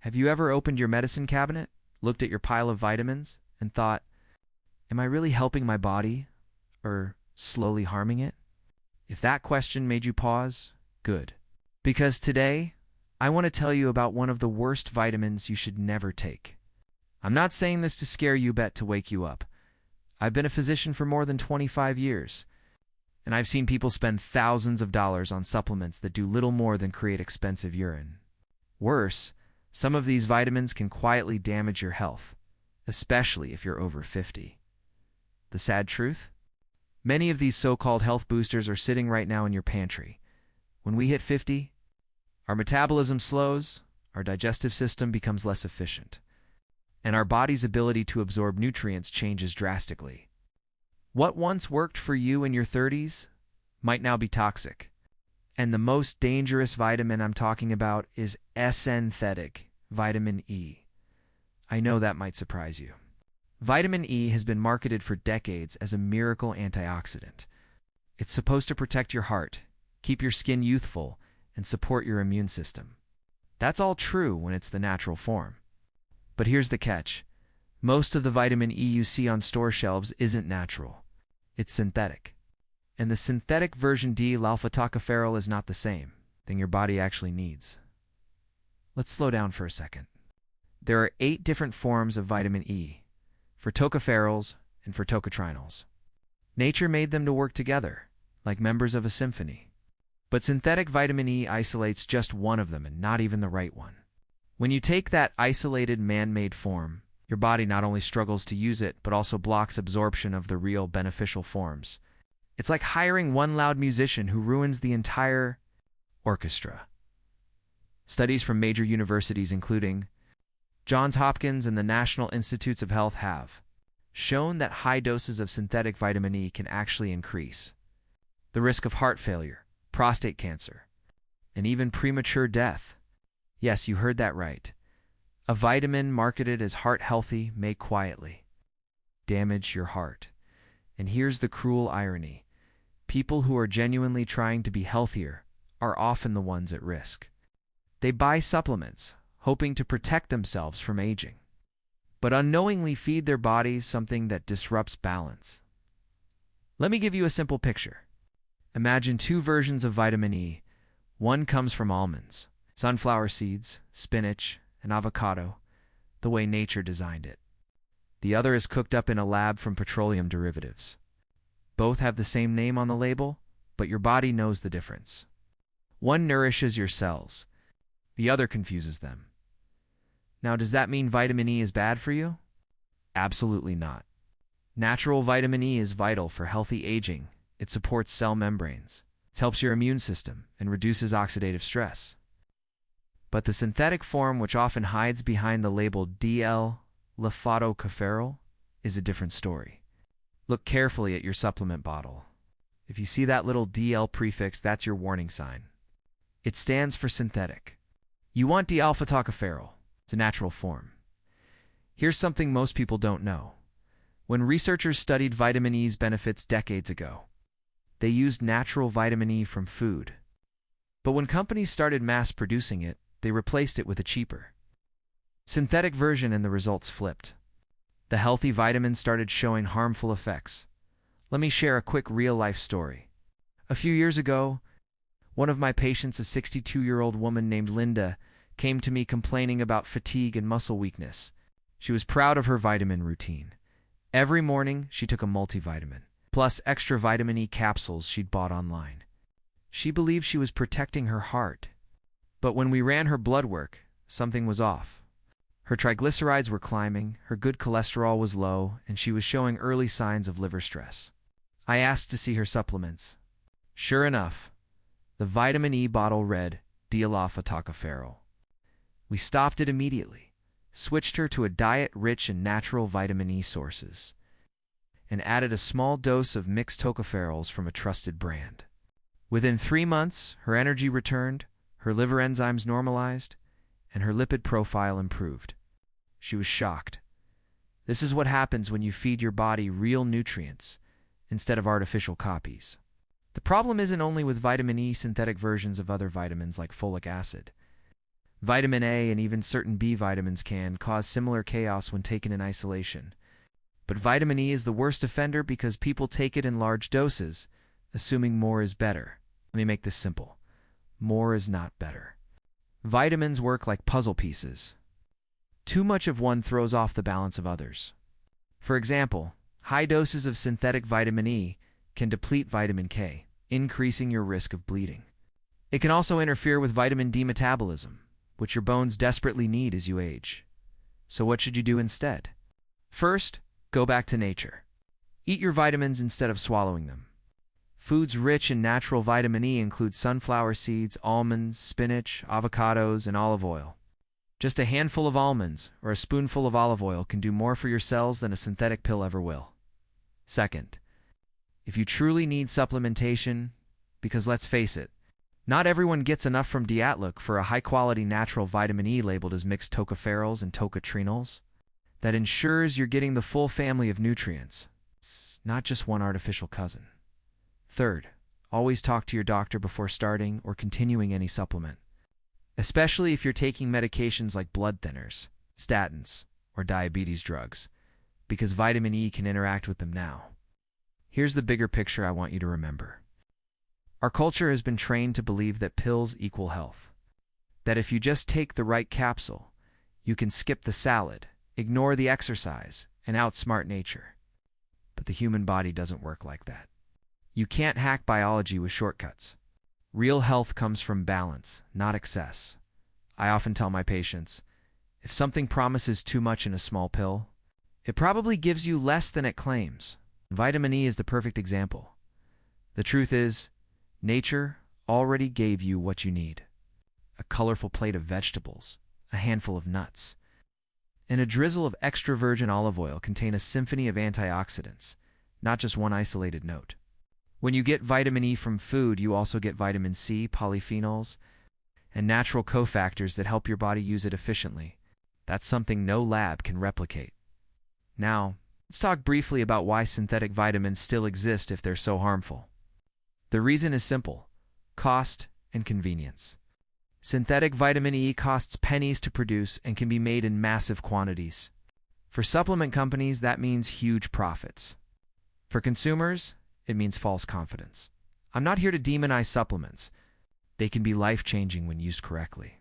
Have you ever opened your medicine cabinet, looked at your pile of vitamins, and thought, am I really helping my body or slowly harming it? If that question made you pause, good. Because today, I want to tell you about one of the worst vitamins you should never take. I'm not saying this to scare you, but to wake you up. I've been a physician for more than 25 years, and I've seen people spend thousands of dollars on supplements that do little more than create expensive urine. Worse, some of these vitamins can quietly damage your health, especially if you're over 50. The sad truth? Many of these so-called health boosters are sitting right now in your pantry. When we hit 50, our metabolism slows, our digestive system becomes less efficient, and our body's ability to absorb nutrients changes drastically. What once worked for you in your 30s might now be toxic. And the most dangerous vitamin I'm talking about is synthetic vitamin E. I know that might surprise you. Vitamin E has been marketed for decades as a miracle antioxidant. It's supposed to protect your heart, keep your skin youthful, and support your immune system. That's all true when it's the natural form. But here's the catch. Most of the vitamin E you see on store shelves isn't natural. It's synthetic. And the synthetic version dl-alpha-tocopherol is not the same thing your body actually needs. Let's slow down for a second. There are 8 different forms of vitamin E, for tocopherols and for tocotrienols. Nature made them to work together, like members of a symphony. But synthetic vitamin E isolates just one of them, and not even the right one. When you take that isolated man-made form, your body not only struggles to use it, but also blocks absorption of the real beneficial forms. It's like hiring one loud musician who ruins the entire orchestra. Studies from major universities, including Johns Hopkins and the National Institutes of Health, have shown that high doses of synthetic vitamin E can actually increase the risk of heart failure, prostate cancer, and even premature death. Yes, you heard that right. A vitamin marketed as heart-healthy may quietly damage your heart. And here's the cruel irony. People who are genuinely trying to be healthier are often the ones at risk. They buy supplements, hoping to protect themselves from aging, but unknowingly feed their bodies something that disrupts balance. Let me give you a simple picture. Imagine 2 versions of vitamin E. One comes from almonds, sunflower seeds, spinach, and avocado, the way nature designed it. The other is cooked up in a lab from petroleum derivatives. Both have the same name on the label, but your body knows the difference. One nourishes your cells. The other confuses them. Now, does that mean vitamin E is bad for you? Absolutely not. Natural vitamin E is vital for healthy aging. It supports cell membranes. It helps your immune system and reduces oxidative stress. But the synthetic form, which often hides behind the label dl-alpha-tocopherol, is a different story. Look carefully at your supplement bottle. If you see that little DL prefix, that's your warning sign. It stands for synthetic. You want d-alpha-tocopherol. It's a natural form. Here's something most people don't know. When researchers studied vitamin E's benefits decades ago, they used natural vitamin E from food. But when companies started mass producing it, they replaced it with a cheaper synthetic version, and the results flipped. The healthy vitamins started showing harmful effects. Let me share a quick real-life story. A few years ago, one of my patients, a 62-year-old woman named Linda, came to me complaining about fatigue and muscle weakness. She was proud of her vitamin routine. Every morning, she took a multivitamin, plus extra vitamin E capsules she'd bought online. She believed she was protecting her heart. But when we ran her blood work, something was off. Her triglycerides were climbing, her good cholesterol was low, and she was showing early signs of liver stress. I asked to see her supplements. Sure enough, the vitamin E bottle read dl-alpha-tocopherol. We stopped it immediately, switched her to a diet rich in natural vitamin E sources, and added a small dose of mixed tocopherols from a trusted brand. Within 3 months, her energy returned, her liver enzymes normalized, and her lipid profile improved. She was shocked. This is what happens when you feed your body real nutrients instead of artificial copies. The problem isn't only with vitamin E synthetic versions of other vitamins like folic acid. Vitamin A and even certain B vitamins can cause similar chaos when taken in isolation. But vitamin E is the worst offender because people take it in large doses, assuming more is better. Let me make this simple. More is not better. Vitamins work like puzzle pieces. Too much of one throws off the balance of others. For example, high doses of synthetic vitamin E can deplete vitamin K, increasing your risk of bleeding. It can also interfere with vitamin D metabolism, which your bones desperately need as you age. So what should you do instead? First, go back to nature. Eat your vitamins instead of swallowing them. Foods rich in natural vitamin E include sunflower seeds, almonds, spinach, avocados, and olive oil. Just a handful of almonds or a spoonful of olive oil can do more for your cells than a synthetic pill ever will. Second, if you truly need supplementation, because let's face it, not everyone gets enough from dl-alpha-tocopherol for a high-quality natural vitamin E labeled as mixed tocopherols and tocotrienols, that ensures you're getting the full family of nutrients, not just one artificial cousin. Third, always talk to your doctor before starting or continuing any supplement, especially if you're taking medications like blood thinners, statins, or diabetes drugs, because vitamin E can interact with them now. Here's the bigger picture I want you to remember. Our culture has been trained to believe that pills equal health, that if you just take the right capsule, you can skip the salad, ignore the exercise, and outsmart nature. But the human body doesn't work like that. You can't hack biology with shortcuts. Real health comes from balance, not excess. I often tell my patients, if something promises too much in a small pill, it probably gives you less than it claims. Vitamin E is the perfect example. The truth is, nature already gave you what you need. A colorful plate of vegetables, a handful of nuts, and a drizzle of extra virgin olive oil contain a symphony of antioxidants, not just one isolated note. When you get vitamin E from food, you also get vitamin C, polyphenols, and natural cofactors that help your body use it efficiently. That's something no lab can replicate. Now, let's talk briefly about why synthetic vitamins still exist if they're so harmful. The reason is simple: cost and convenience. Synthetic vitamin E costs pennies to produce and can be made in massive quantities. For supplement companies, that means huge profits. For consumers, it means false confidence. I'm not here to demonize supplements. They can be life-changing when used correctly.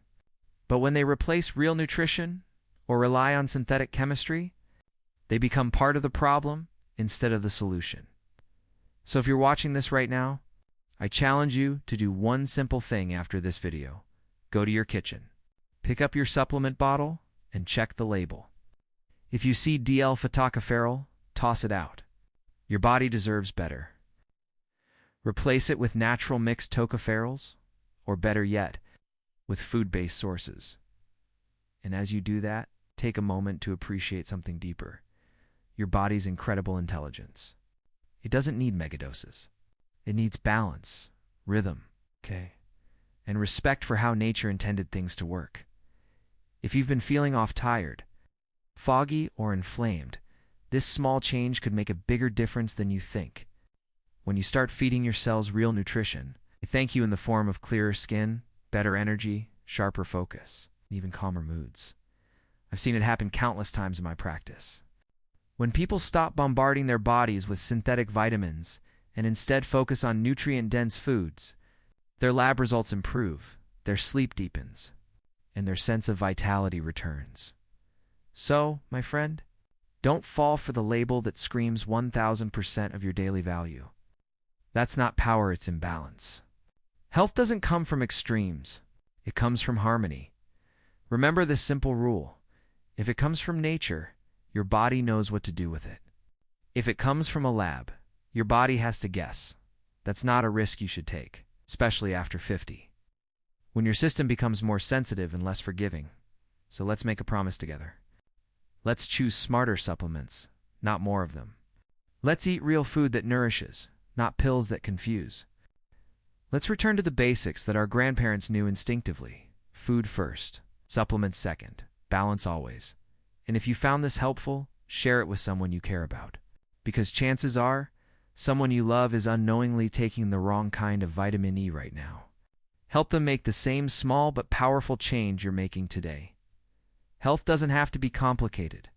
But when they replace real nutrition or rely on synthetic chemistry, they become part of the problem instead of the solution. So if you're watching this right now, I challenge you to do one simple thing after this video. Go to your kitchen, pick up your supplement bottle, and check the label. If you see dl-alpha-tocopherol, toss it out. Your body deserves better. Replace it with natural mixed tocopherols, or better yet, with food-based sources. And as you do that, take a moment to appreciate something deeper: your body's incredible intelligence. It doesn't need megadoses. It needs balance, rhythm, and respect for how nature intended things to work. If you've been feeling tired, foggy, or inflamed, this small change could make a bigger difference than you think. When you start feeding your cells real nutrition, they thank you in the form of clearer skin, better energy, sharper focus, and even calmer moods. I've seen it happen countless times in my practice. When people stop bombarding their bodies with synthetic vitamins and instead focus on nutrient-dense foods, their lab results improve, their sleep deepens, and their sense of vitality returns. So, my friend, don't fall for the label that screams 1000% of your daily value. That's not power, it's imbalance. Health doesn't come from extremes. It comes from harmony. Remember this simple rule: if it comes from nature, your body knows what to do with it. If it comes from a lab, your body has to guess. That's not a risk you should take, especially after 50. When your system becomes more sensitive and less forgiving. So let's make a promise together. Let's choose smarter supplements, not more of them. Let's eat real food that nourishes, not pills that confuse. Let's return to the basics that our grandparents knew instinctively: food first, supplements second, balance always. And if you found this helpful, share it with someone you care about. Because chances are, someone you love is unknowingly taking the wrong kind of vitamin E right now. Help them make the same small but powerful change you're making today. Health doesn't have to be complicated.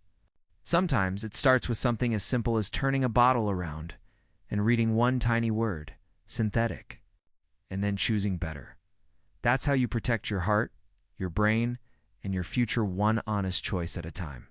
Sometimes it starts with something as simple as turning a bottle around and reading one tiny word, synthetic, and then choosing better. That's how you protect your heart, your brain, and your future one honest choice at a time.